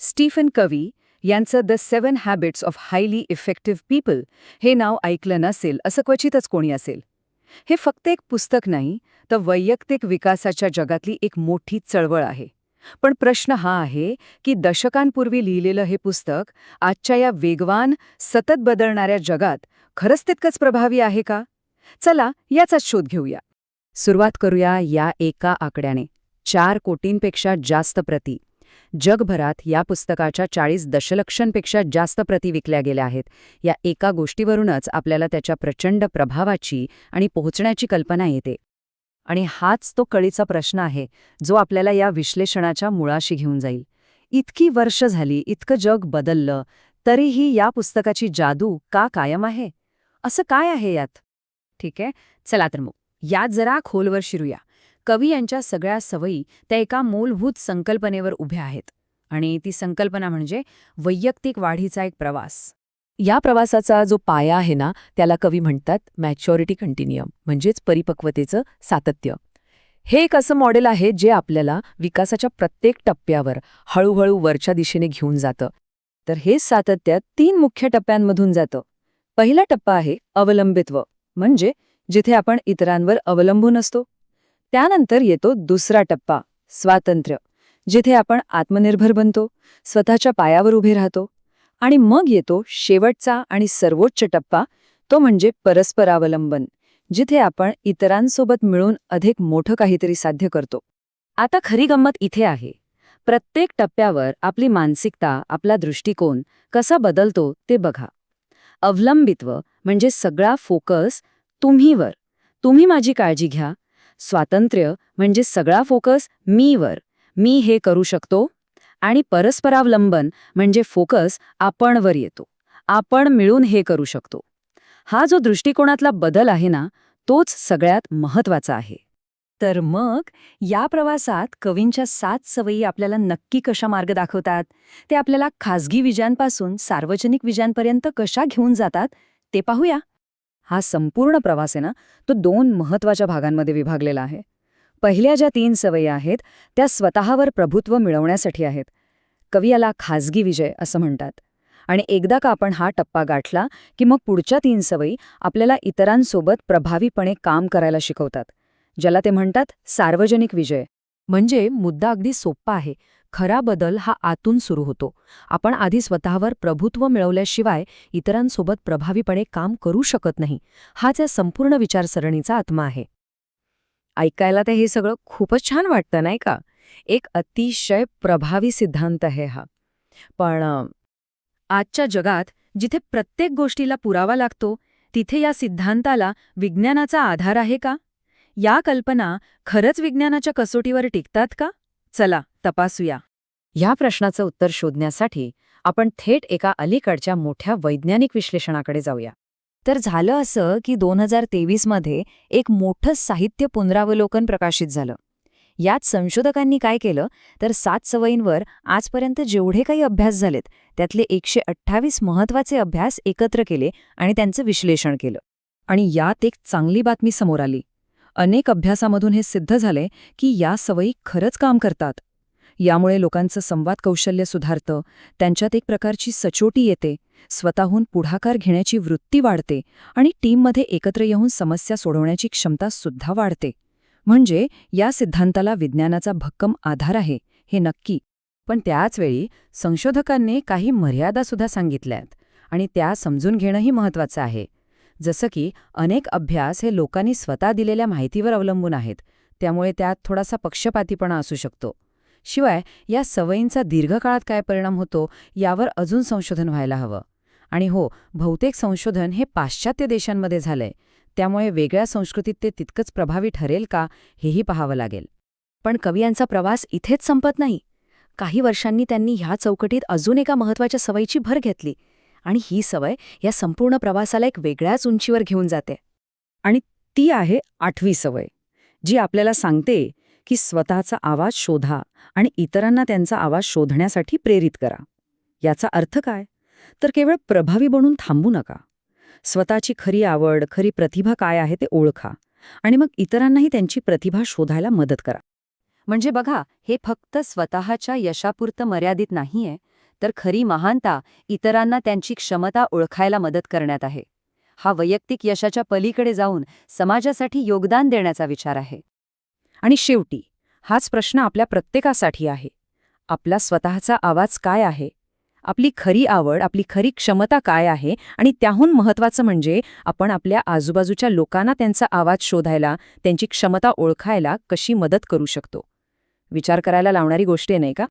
Stephen कवी यांचं the 7 habits of highly effective people हे नाव ऐकलं नसेल असं क्वचितच कोणी असेल. हे फक्त एक पुस्तक नाही, तर वैयक्तिक विकासाच्या जगातली एक मोठी चळवळ आहे. पण प्रश्न हा आहे की दशकांपूर्वी लिहिलेलं हे पुस्तक आजच्या या वेगवान, सतत बदलणाऱ्या जगात खरंच तितकंच प्रभावी आहे का? चला याचाच शोध घेऊया. सुरुवात करूया या एका आकड्याने. 4 कोटींपेक्षा जास्त प्रती. जगभरात या पुस्तकाच्या 40 दशलक्षांपेक्षा जास्त प्रती विकल्या गेल्या आहेत. या एका गोष्टीवरूनच आपल्याला त्याच्या प्रचंड प्रभावाची आणि पोहोचण्याची कल्पना येते. आणि हाच तो कळीचा प्रश्न आहे जो आपल्याला या विश्लेषणाच्या मुळाशी घेऊन जाईल. इतकी वर्ष झाली, इतकं जग बदललं, तरीही या पुस्तकाची जादू का कायम आहे? असं काय आहे यात? ठीक आहे, चला तर मग यात जरा खोलवर शिरूया. कवी यांच्या सगळ्या सवयी त्या एका मूलभूत संकल्पनेवर उभ्या आहेत, आणि ती संकल्पना म्हणजे वैयक्तिक वाढीचा एक प्रवास. या प्रवासाचा जो पाया आहे ना, त्याला कवी म्हणतात मॅच्युरिटी कंटिन्युअम, म्हणजेच परिपक्वतेचं सातत्य. हे एक असं मॉडेल आहे जे आपल्याला विकासाच्या प्रत्येक टप्प्यावर हळूहळू वरच्या दिशेने घेऊन जातं. तर हे सातत्य 3 मुख्य टप्प्यांमधून जातं. पहिला टप्पा आहे अवलंबित्व, म्हणजे जिथे आपण इतरांवर अवलंबून असतो. त्यानंतर येतो दुसरा टप्पा स्वातंत्र्य, जिथे आपण आत्मनिर्भर बनतो, स्वतःच्या पायावर उभे राहतो. आणि मग येतो शेवटचा आणि सर्वोच्च टप्पा, तो म्हणजे परस्परावलंबन, जिथे आपण इतरांसोबत मिळून अधिक मोठं काहीतरी साध्य करतो. आता खरी गंमत इथे आहे. प्रत्येक टप्प्यावर आपली मानसिकता, आपला दृष्टिकोन कसा बदलतो ते बघा. अवलंबित्व म्हणजे सगळा फोकस तुम्हीवर, तुम्ही माझी काळजी घ्या. स्वातंत्र्य म्हणजे सगळा फोकस मीवर, मी हे करू शकतो. आणि परस्परावलंबन म्हणजे फोकस आपणवर येतो, आपण मिळून हे करू शकतो. हा जो दृष्टिकोनातला बदल आहे ना, तोच सगळ्यात महत्वाचा आहे. तर मग या प्रवासात कवींच्या 7 सवयी आपल्याला नक्की कशा मार्ग दाखवतात? ते आपल्याला खाजगी विजयांपासून सार्वजनिक विजयांपर्यंत कशा घेऊन जातात ते पाहूया. हा संपूर्ण प्रवास आहे ना, तो 2 महत्वाच्या भागांमध्ये विभागलेला आहे. पहिल्या ज्या 3 सवयी आहेत त्या स्वतःवर प्रभुत्व मिळवण्यासाठी आहेत. कवी याला खाजगी विजय असं म्हणतात. आणि एकदा का आपण हा टप्पा गाठला की मग पुढच्या 3 सवयी आपल्याला इतरांसोबत प्रभावीपणे काम करायला शिकवतात, ज्याला ते म्हणतात सार्वजनिक विजय. म्हणजे मुद्दा अगदी सोप्पा आहे. खरा बदल हा आतून सुरू होतो. आपण आधी स्वतःवर प्रभुत्व मिळवल्याशिवाय इतरांसोबत प्रभावीपणे काम करू शकत नाही. हाच या संपूर्ण विचारसरणीचा आत्मा आहे. ऐकायला तर हे सगळं खूपच छान वाटतं, नाही का? एक अतिशय प्रभावी सिद्धांत आहे हा. पण आजच्या जगात जिथे प्रत्येक गोष्टीला पुरावा लागतो, तिथे या सिद्धांताला विज्ञानाचा आधार आहे का? या कल्पना खरंच विज्ञानाच्या कसोटीवर टिकतात का? चला तपासूया. या प्रश्नाचं उत्तर शोधण्यासाठी आपण थेट एका अलीकडच्या मोठ्या वैज्ञानिक विश्लेषणाकडे जाऊया. तर झालं असं की 2023 मध्ये एक मोठं साहित्य पुनरावलोकन प्रकाशित झालं. यात संशोधकांनी काय केलं तर 7 सवयींवर आजपर्यंत जेवढे काही अभ्यास झालेत त्यातले 128 महत्त्वाचे अभ्यास एकत्र केले आणि त्यांचं विश्लेषण केलं. आणि यात एक चांगली बातमी समोर आली. अनेक अभ्यासामधून हे सिद्ध झाले की या सवयी खरंच काम करतात. यामुळे लोकांचं संवाद कौशल्य सुधारतं, त्यांच्यात एक प्रकारची सचोटी येते, स्वतःहून पुढाकार घेण्याची वृत्ती वाढते आणि टीममध्ये एकत्र येऊन समस्या सोडवण्याची क्षमता सुद्धा वाढते. म्हणजे या सिद्धांताला विज्ञानाचा भक्कम आधार आहे, हे नक्की. पण त्याचवेळी संशोधकांनी काही मर्यादासुद्धा सांगितल्यात आणि त्या समजून घेणंही महत्त्वाचं आहे. जसं की अनेक अभ्यास हे लोकांनी स्वतः दिलेल्या माहितीवर अवलंबून आहेत, त्यामुळे त्यात थोडासा पक्षपातीपणा असू शकतो. शिवाय या सवयींचा दीर्घकाळात काय परिणाम होतो यावर अजून संशोधन व्हायला हवं. आणि हो, बहुतेक संशोधन हे पाश्चात्य देशांमध्ये झालंय, त्यामुळे वेगळ्या संस्कृतीत ते तितकंच प्रभावी ठरेल का हेही पाहावं लागेल. पण कवी यांचा प्रवास इथेच संपत नाही. काही वर्षांनी त्यांनी ह्या चौकटीत अजून एका महत्त्वाच्या सवयीची भर घेतली, आणि ही सवय या संपूर्ण प्रवासाला एक वेगळ्याच उंचीवर घेऊन जाते. आणि ती आहे 8वी सवय, जी आपल्याला सांगते की स्वतःचा आवाज शोधा आणि इतरांना त्यांचा आवाज शोधण्यासाठी प्रेरित करा. याचा अर्थ काय? तर केवळ प्रभावी बनून थांबू नका. स्वतःची खरी आवड, खरी प्रतिभा काय आहे ते ओळखा आणि मग इतरांनाही त्यांची प्रतिभा शोधायला मदत करा. म्हणजे बघा, हे फक्त स्वतःच्या यशापुरतं मर्यादित नाहीये, तर खरी महानता इतरांना त्यांची क्षमता ओळखायला मदत करण्यात आहे. हा वैयक्तिक यशाच्या पलीकडे जाऊन समाजासाठी योगदान देण्याचा विचार आहे. आणि शेवटी हाच प्रश्न आपल्या प्रत्येकासाठी आहे. आपला स्वतःचा आवाज काय आहे? आपली खरी आवड, आपली खरी क्षमता काय आहे? आणि त्याहून महत्त्वाचं म्हणजे आपण आपल्या आजूबाजूच्या लोकांना त्यांचा आवाज शोधायला, त्यांची क्षमता ओळखायला कशी मदत करू शकतो. विचार करायला लावणारी गोष्ट आहे, नाही का?